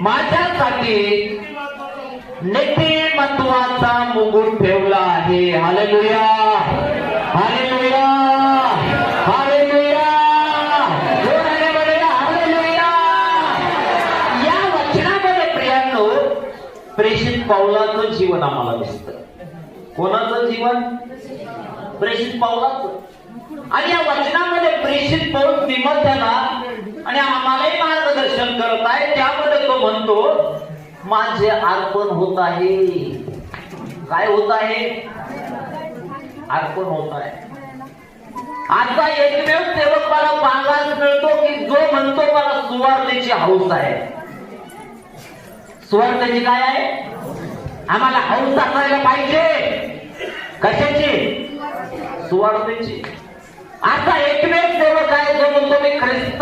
माझ्यासाठी नीतिमत्वाचा मुकुट ठेवला आहे. हालेलुया, हालेलुया, हालेलुया, जोराने बोलूया हालेलुया. या वचनामध्ये प्रियांनो प्रेषित पौलाचं जीवन आम्हाला दिसतं. कोणाचं जीवन? प्रेषित पौलाचं. आणि या वचनामध्ये प्रेषित पौल तिमोथेला आणि आम्हालाही मार्गदर्शन करत आहे. त्यामध्ये तो म्हणतो माझे अर्पण होत आहे. काय होत आहे? अर्पण होत आहे. आता एकमेव सेवक मला पाहायला मिळतो की जो म्हणतो मला सुवार्तेची हौस आहे. सुवार्तेची काय आहे? आम्हाला हौस असायला पाहिजे. कशाची? सुवार्तेची. आता एकमेव सेवक आहे जो म्हणतो मी ख्रिस्त